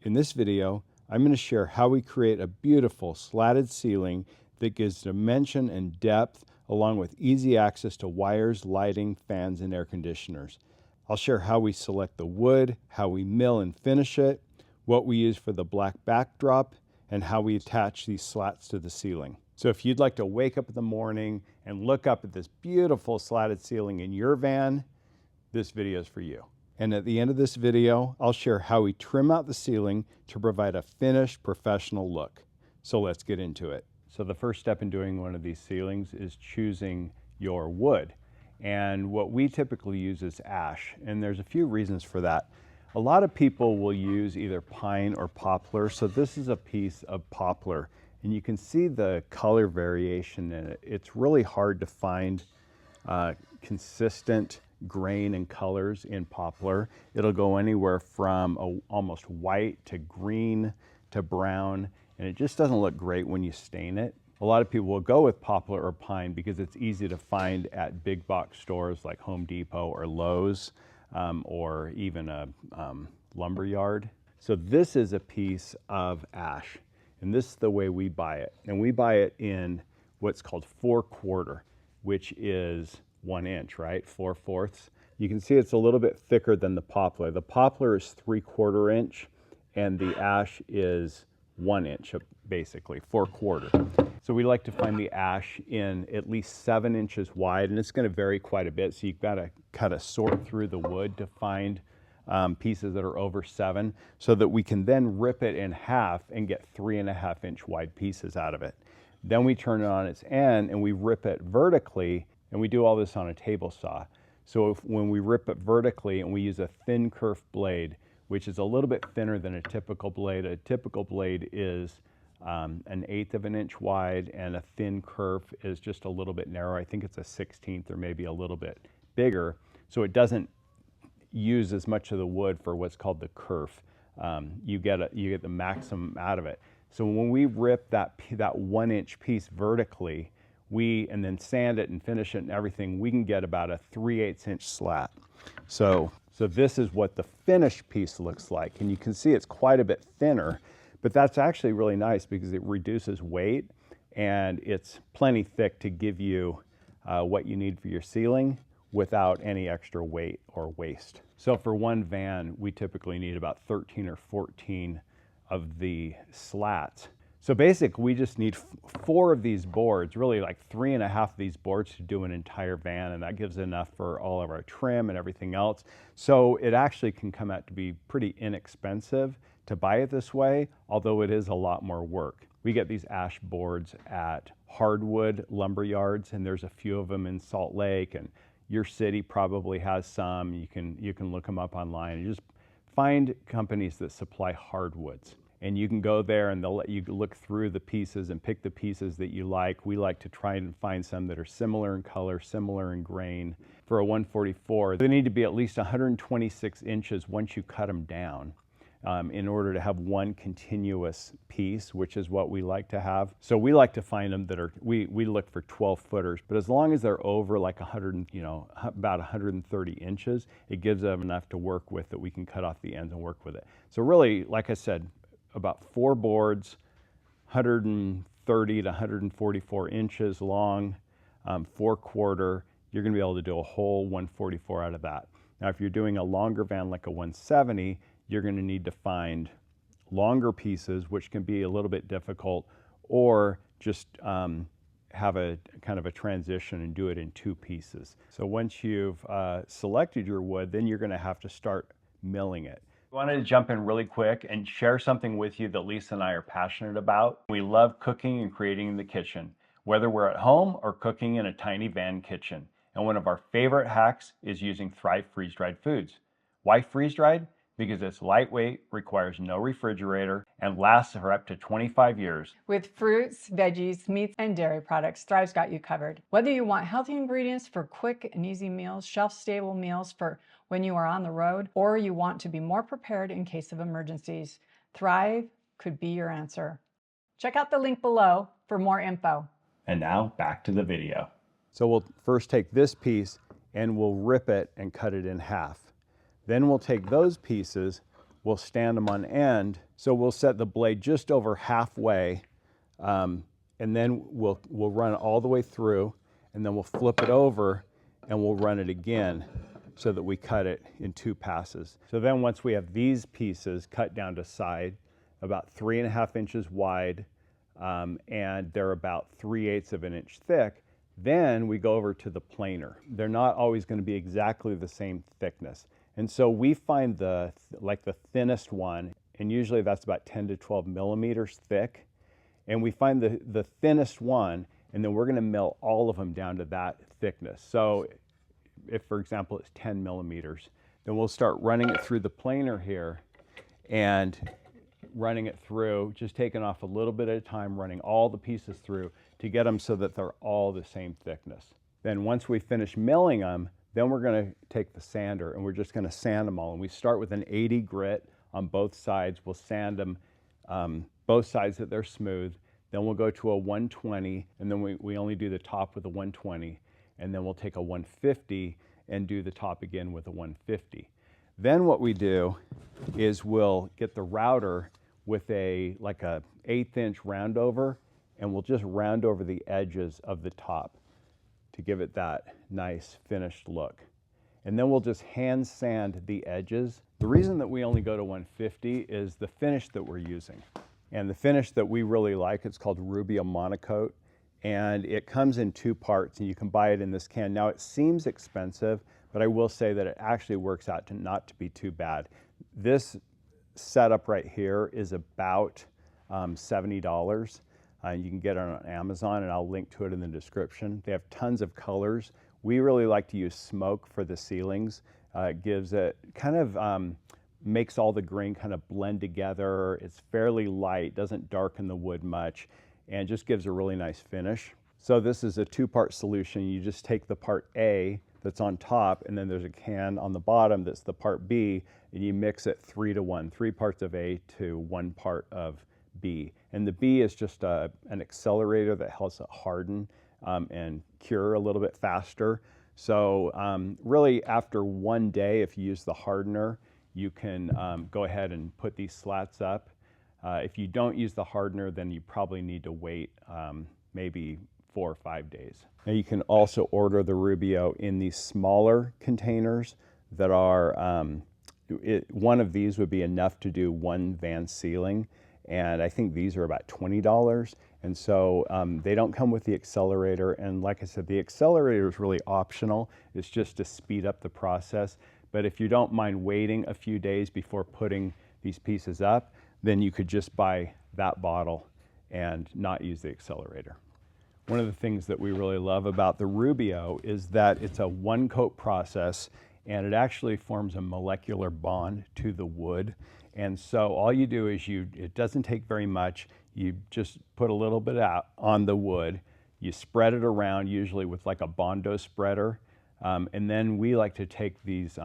In this video, I'm going to share how we create a beautiful slatted ceiling that gives dimension and depth along with easy access to wires, lighting, fans, and air conditioners. I'll share how we select the wood, how we mill and finish it, what we use for the black backdrop, and how we attach these slats to the ceiling. So if you'd like to wake up in the morning and look up at this beautiful slatted ceiling in your van, this video is for you. And at the end of this video, I'll share how we trim out the ceiling to provide a finished professional look. So let's get into it. So the first step in doing one of these ceilings is choosing your wood. And what we typically use is ash, and there's a few reasons for that. A lot of people will use either pine or poplar, so this is a piece of poplar, and you can see the color variation in it. It's really hard to find consistent grain and colors in poplar. It'll go anywhere from almost white to green to brown, and it just doesn't look great when you stain it. A lot of people will go with poplar or pine because it's easy to find at big box stores like Home Depot or Lowe's, or even a lumber yard. So this is a piece of ash, and this is the way we buy it. And we buy it in what's called 4/4, which is 1 inch, right? 4/4. You can see it's a little bit thicker than the poplar. The poplar is 3/4 inch, and the ash is 1 inch, basically 4/4. So we like to find the ash in at least 7 inches wide, and it's going to vary quite a bit. So you've got to kind of sort through the wood to find pieces that are over 7, so that we can then rip it in half and get 3.5 inch wide pieces out of it. Then we turn it on its end and we rip it vertically, and we do all this on a table saw. So when we rip it vertically, and we use a thin kerf blade, which is a little bit thinner than a typical blade is 1/8 of an inch wide, and a thin kerf is just a little bit narrower. I think it's a 1/16 or maybe a little bit bigger. So it doesn't use as much of the wood for what's called the kerf. You get the maximum out of it. So when we rip that 1 inch piece vertically, and then sand it and finish it and everything, we can get about a 3/8 inch slat. So this is what the finished piece looks like. And you can see it's quite a bit thinner, but that's actually really nice because it reduces weight, and it's plenty thick to give you what you need for your ceiling without any extra weight or waste. So for one van, we typically need about 13 or 14 of the slats. So basically, we just need 4 of these boards, really like 3.5 of these boards to do an entire van, and that gives enough for all of our trim and everything else. So it actually can come out to be pretty inexpensive to buy it this way, although it is a lot more work. We get these ash boards at hardwood lumber yards, and there's a few of them in Salt Lake, and your city probably has some. You can look them up online and just find companies that supply hardwoods. And you can go there and they'll let you look through the pieces and pick the pieces that you like. We like to try and find some that are similar in color, similar in grain. For a 144, they need to be at least 126 inches once you cut them down in order to have one continuous piece, which is what we like to have. So we like to find them that are, we look for 12 footers, but as long as they're over like 100, about 130 inches, it gives them enough to work with that we can cut off the ends and work with it. So really, like I said, about 4 boards, 130 to 144 inches long, 4/4, you're gonna be able to do a whole 144 out of that. Now, if you're doing a longer van like a 170, you're gonna need to find longer pieces, which can be a little bit difficult, or just have a kind of a transition and do it in 2 pieces. So once you've selected your wood, then you're gonna have to start milling it. I wanted to jump in really quick and share something with you that Lisa and I are passionate about. We love cooking and creating in the kitchen, whether we're at home or cooking in a tiny van kitchen. And one of our favorite hacks is using Thrive freeze-dried foods. Why freeze-dried? Because it's lightweight, requires no refrigerator, and lasts for up to 25 years. With fruits, veggies, meats, and dairy products, Thrive's got you covered. Whether you want healthy ingredients for quick and easy meals, shelf-stable meals for when you are on the road, or you want to be more prepared in case of emergencies, Thrive could be your answer. Check out the link below for more info. And now back to the video. So we'll first take this piece and we'll rip it and cut it in half. Then we'll take those pieces we'll stand them on end. So we'll set the blade just over halfway, and then we'll run it all the way through, and then we'll flip it over and we'll run it again so that we cut it in 2 passes. So then once we have these pieces cut down to side, about 3.5 inches wide, and they're about 3/8 of an inch thick, then we go over to the planer. They're not always going to be exactly the same thickness. And so we find the thinnest one, and usually that's about 10 to 12 millimeters thick. And we find the thinnest one, and then we're going to mill all of them down to that thickness. So if, for example, it's 10 millimeters, then we'll start running it through the planer here and running it through, just taking off a little bit at a time, running all the pieces through to get them so that they're all the same thickness. Then once we finish milling them, then we're going to take the sander and we're just going to sand them all. And we start with an 80 grit on both sides. We'll sand them both sides that they're smooth. Then we'll go to a 120, and then we only do the top with a 120. And then we'll take a 150 and do the top again with a 150. Then what we do is we'll get the router with a 1/8 inch round over, and we'll just round over the edges of the top to give it that nice finished look. And then we'll just hand sand the edges. The reason that we only go to 150 is the finish that we're using. And the finish that we really like, it's called Rubio Monocoat. And it comes in 2 parts, and you can buy it in this can. Now it seems expensive, but I will say that it actually works out to not to be too bad. This setup right here is about $70. You can get it on Amazon, and I'll link to it in the description. They have tons of colors. We really like to use smoke for the ceilings. It gives it kind of makes all the grain kind of blend together. It's fairly light, doesn't darken the wood much, and just gives a really nice finish. So this is a 2-part solution. You just take the part A that's on top, and then there's a can on the bottom that's the part B, and you mix it 3 to 1, 3 parts of A to 1 part of B. And the B is just an accelerator that helps it harden and cure a little bit faster. So really after 1 day, if you use the hardener, you can go ahead and put these slats up. If you don't use the hardener, then you probably need to wait maybe 4 or 5 days. Now you can also order the Rubio in these smaller containers that are, one of these would be enough to do 1 van ceiling. And I think these are about $20. And so they don't come with the accelerator. And like I said, the accelerator is really optional. It's just to speed up the process. But if you don't mind waiting a few days before putting these pieces up, then you could just buy that bottle and not use the accelerator. One of the things that we really love about the Rubio is that it's a 1-coat process, and it actually forms a molecular bond to the wood. And so all you do is it doesn't take very much. You just put a little bit out on the wood. You spread it around, usually with like a Bondo spreader. And then we like to take these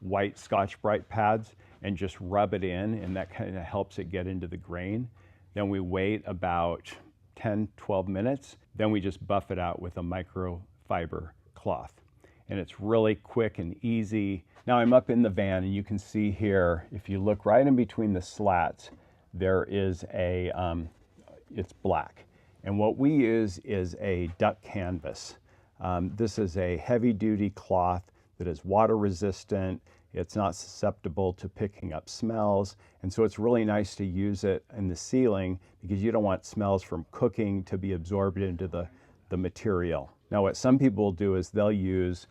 white Scotch-Brite pads and just rub it in, and that kind of helps it get into the grain. Then we wait about 10, 12 minutes. Then we just buff it out with a microfiber cloth. And it's really quick and easy. Now I'm up in the van, and you can see here, if you look right in between the slats, there is it's black. And what we use is a duck canvas. This is a heavy-duty cloth that is water resistant. It's not susceptible to picking up smells. And so it's really nice to use it in the ceiling because you don't want smells from cooking to be absorbed into the material. Now what some people will do is they'll use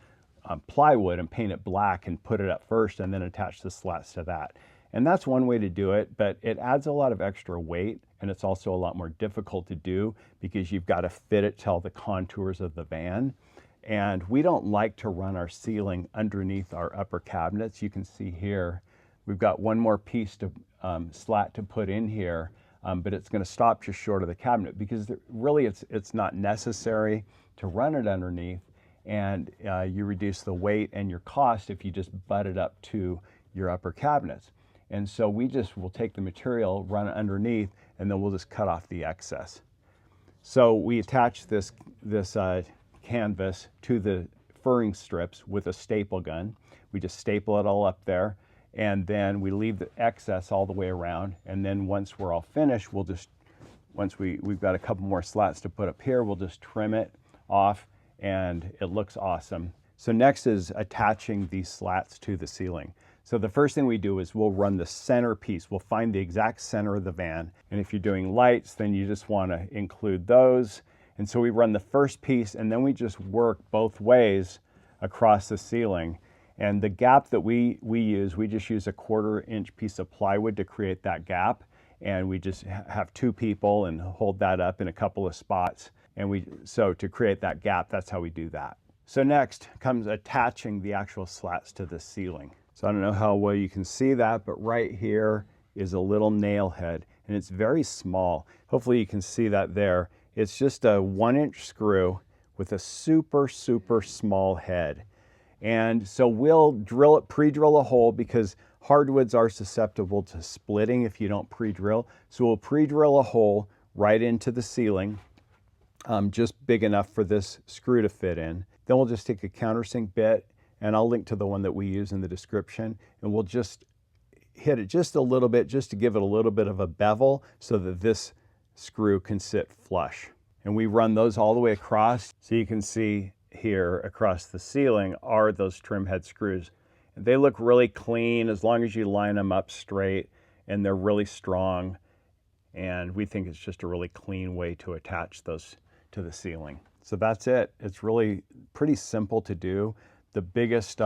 plywood and paint it black and put it up first and then attach the slats to that. And that's one way to do it, but it adds a lot of extra weight, and it's also a lot more difficult to do because you've got to fit it to all the contours of the van. And we don't like to run our ceiling underneath our upper cabinets. You can see here, we've got one more piece to slat to put in here, but it's going to stop just short of the cabinet because really it's not necessary to run it underneath, and you reduce the weight and your cost if you just butt it up to your upper cabinets. And so we just will take the material, run it underneath, and then we'll just cut off the excess. So we attach this canvas to the furring strips with a staple gun. We just staple it all up there, and then we leave the excess all the way around. And then once we're all finished, we'll just, once we've got a couple more slats to put up here, we'll just trim it off and it looks awesome. So next is attaching these slats to the ceiling. So the first thing we do is we'll run the center piece. We'll find the exact center of the van. And if you're doing lights, then you just want to include those. And so we run the first piece and then we just work both ways across the ceiling. And the gap that we use, we just use a 1/4 inch piece of plywood to create that gap. And we just have 2 people and hold that up in a couple of spots. And so to create that gap, that's how we do that. So next comes attaching the actual slats to the ceiling. So I don't know how well you can see that, but right here is a little nail head and it's very small. Hopefully you can see that there. It's just a 1-inch screw with a super, super small head. And so we'll drill it, pre-drill a hole because hardwoods are susceptible to splitting if you don't pre-drill. So we'll pre-drill a hole right into the ceiling, just big enough for this screw to fit in. Then we'll just take a countersink bit, and I'll link to the one that we use in the description, and we'll just hit it just a little bit, just to give it a little bit of a bevel so that this screw can sit flush. And we run those all the way across. So you can see here across the ceiling are those trim head screws. They look really clean as long as you line them up straight, and they're really strong. And we think it's just a really clean way to attach those to the ceiling. So that's it. It's really pretty simple to do. The biggest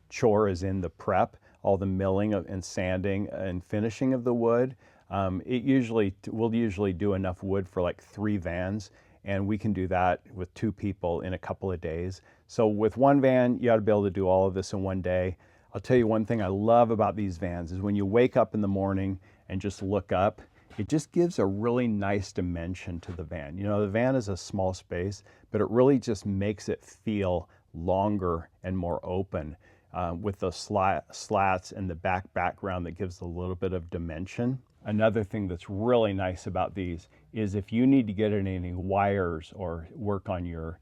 chore is in the prep, all the milling and sanding and finishing of the wood. We'll usually do enough wood for like 3 vans, and we can do that with 2 people in a couple of days. So with one van, you ought to be able to do all of this in one day. I'll tell you one thing I love about these vans is when you wake up in the morning and just look up, it just gives a really nice dimension to the van. You know, the van is a small space, but it really just makes it feel longer and more open with those slats and the background that gives a little bit of dimension. Another thing that's really nice about these is if you need to get in any wires or work on your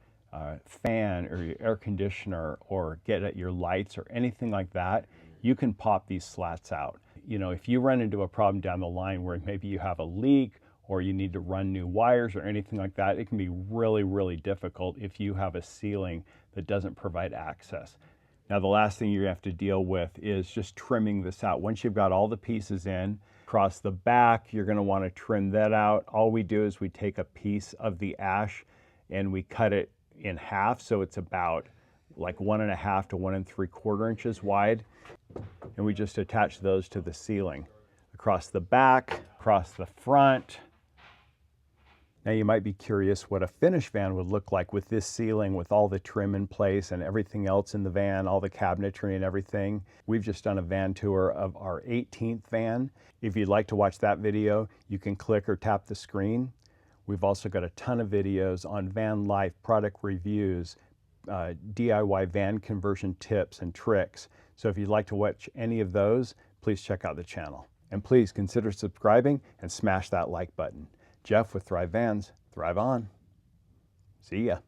fan or your air conditioner or get at your lights or anything like that, you can pop these slats out. You know, if you run into a problem down the line where maybe you have a leak or you need to run new wires or anything like that, it can be really, really difficult if you have a ceiling that doesn't provide access. Now, the last thing you have to deal with is just trimming this out. Once you've got all the pieces in, across the back, you're going to want to trim that out. All we do is we take a piece of the ash and we cut it in half, so it's about like 1.5 to 1 3/4 inches wide. And we just attach those to the ceiling. Across the back, across the front. Now you might be curious what a finished van would look like with this ceiling, with all the trim in place and everything else in the van, all the cabinetry and everything. We've just done a van tour of our 18th van. If you'd like to watch that video, you can click or tap the screen. We've also got a ton of videos on van life, product reviews, DIY van conversion tips and tricks. So if you'd like to watch any of those, please check out the channel. And please consider subscribing and smash that like button. Jeff with Thrive Vans. Thrive on. See ya.